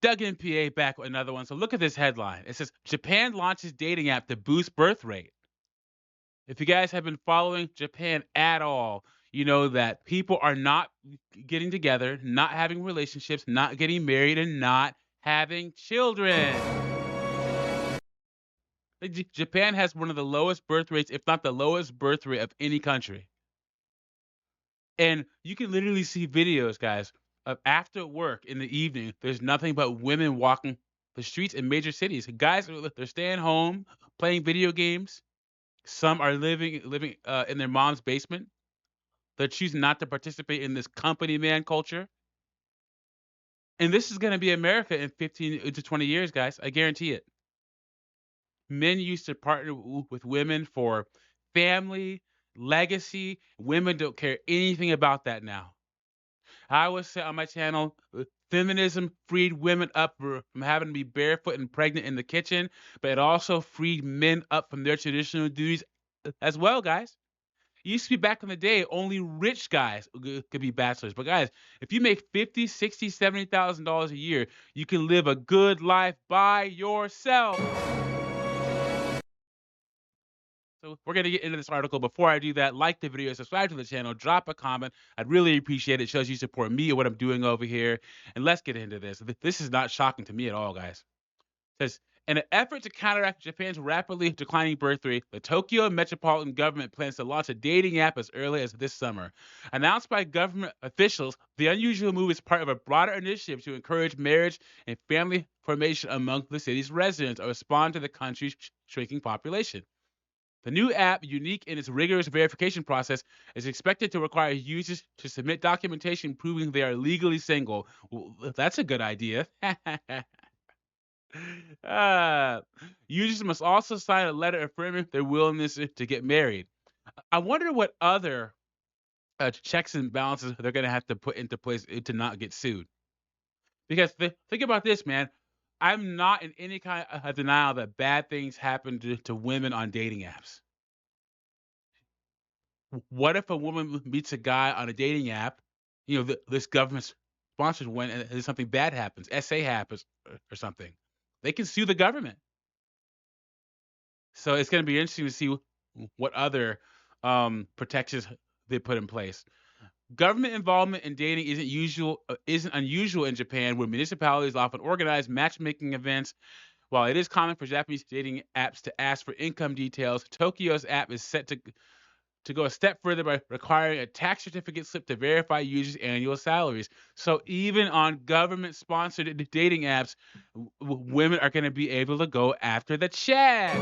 Doug MPA back with another one. So look at this headline. It says Japan launches dating app to boost birth rate. If you guys have been following Japan at all, you know that people are not getting together, not having relationships, not getting married, and not having children. Japan has one of the lowest birth rates, if not the lowest birth rate of any country. And you can literally see videos, guys, of after work in the evening, there's nothing but women walking the streets in major cities. Guys, they're staying home, playing video games. Some are living in their mom's basement. They're choosing not to participate in this company man culture. And this is gonna be America in 15 to 20 years, guys. I guarantee it. Men used to partner with women for family, legacy. Women don't care anything about that now. I always say on my channel, feminism freed women up from having to be barefoot and pregnant in the kitchen, but it also freed men up from their traditional duties as well, guys. It used to be back in the day, only rich guys could be bachelors. But guys, if you make 50, 60, $70,000 a year, you can live a good life by yourself. So we're gonna get into this article. Before I do that, like the video, subscribe to the channel, drop a comment. I'd really appreciate it. It shows you support me and what I'm doing over here. And let's get into this. This is not shocking to me at all, guys. It says, in an effort to counteract Japan's rapidly declining birth rate, the Tokyo metropolitan government plans to launch a dating app as early as this summer. Announced by government officials, the unusual move is part of a broader initiative to encourage marriage and family formation among the city's residents or respond to the country's shrinking population. The new app, unique in its rigorous verification process, is expected to require users to submit documentation proving they are legally single. Well, that's a good idea. uh, Users must also sign a letter affirming their willingness to get married. I wonder what other checks and balances they're going to have to put into place to not get sued. Because think about this, man. I'm not in any kind of denial that bad things happen to women on dating apps. What if a woman meets a guy on a dating app, this government sponsored one, and something bad happens, SA happens or something? They can sue the government. So it's gonna be interesting to see what other, protections they put in place. Government involvement in dating isn't unusual in Japan, where municipalities often organize matchmaking events. While it is common for Japanese dating apps to ask for income details, Tokyo's app is set to go a step further by requiring a tax certificate slip to verify users' annual salaries. So even on government-sponsored dating apps, women are going to be able to go after the checks.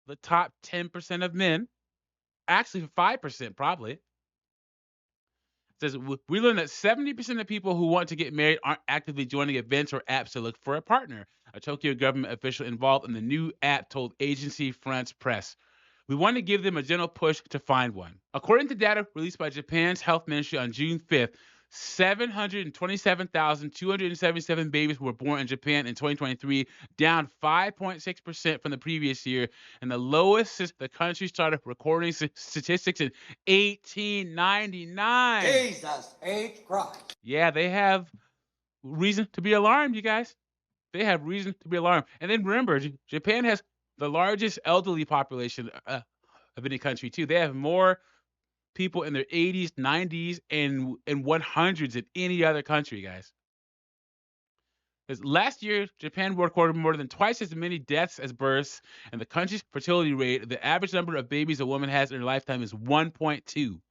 The top 10% of men, actually 5% probably, says we learned that 70% of people who want to get married aren't actively joining events or apps to look for a partner. A Tokyo government official involved in the new app told agency France Press. We want to give them a gentle push to find one. According to data released by Japan's health ministry on June 5th, 727,277 babies were born in Japan in 2023, down 5.6% from the previous year, and the lowest since the country started recording statistics in 1899. Jesus H. Christ. Yeah, they have reason to be alarmed, you guys. They have reason to be alarmed. And then remember, Japan has the largest elderly population of any country too. They have more people in their 80s, 90s, and 100s than any other country, guys. 'Cause last year, Japan recorded more than twice as many deaths as births, and the country's fertility rate, the average number of babies a woman has in her lifetime, is 1.2.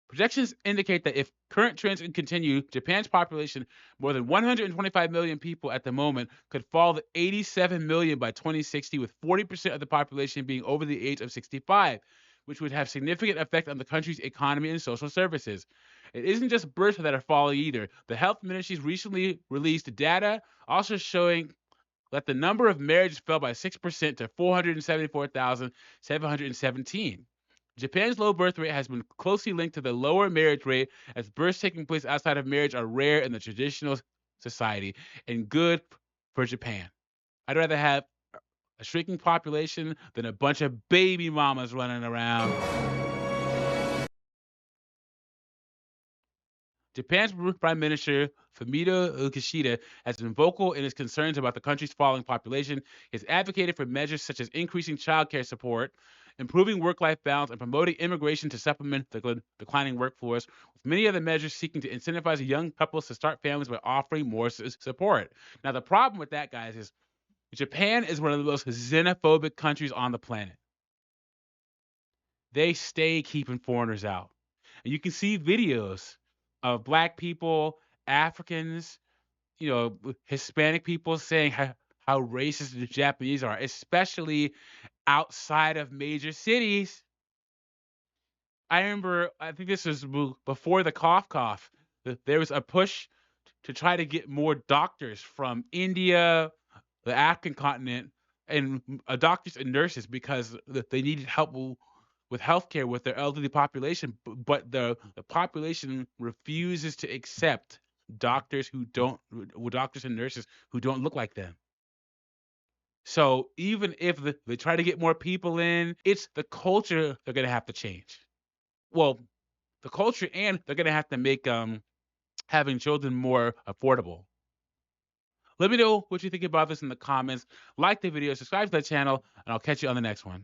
Projections indicate that if current trends can continue, Japan's population, more than 125 million people at the moment, could fall to 87 million by 2060, with 40% of the population being over the age of 65, which would have significant effect on the country's economy and social services. It isn't just births that are falling either. The health ministry's recently released data also showing that the number of marriages fell by 6% to 474,717. Japan's low birth rate has been closely linked to the lower marriage rate, as births taking place outside of marriage are rare in the traditional society and good for Japan. I'd rather have a shrinking population than a bunch of baby mamas running around. Japan's Prime Minister Fumio Kishida has been vocal in his concerns about the country's falling population. He has advocated for measures such as increasing child care support, improving work-life balance, and promoting immigration to supplement the declining workforce, with many other measures seeking to incentivize young couples to start families by offering more support. Now, the problem with that, guys, is Japan is one of the most xenophobic countries on the planet. They stay keeping foreigners out. And you can see videos of black people, Africans, Hispanic people saying how racist the Japanese are, especially outside of major cities. I remember, I think this was before the cough. There was a push to try to get more doctors from India, the African continent, and doctors and nurses because they needed help with healthcare with their elderly population. But the population refuses to accept doctors and nurses who don't look like them. So even if they try to get more people in, it's the culture they're gonna have to change. Well, the culture, and they're gonna have to make having children more affordable. Let me know what you think about this in the comments. Like the video, subscribe to the channel, and I'll catch you on the next one.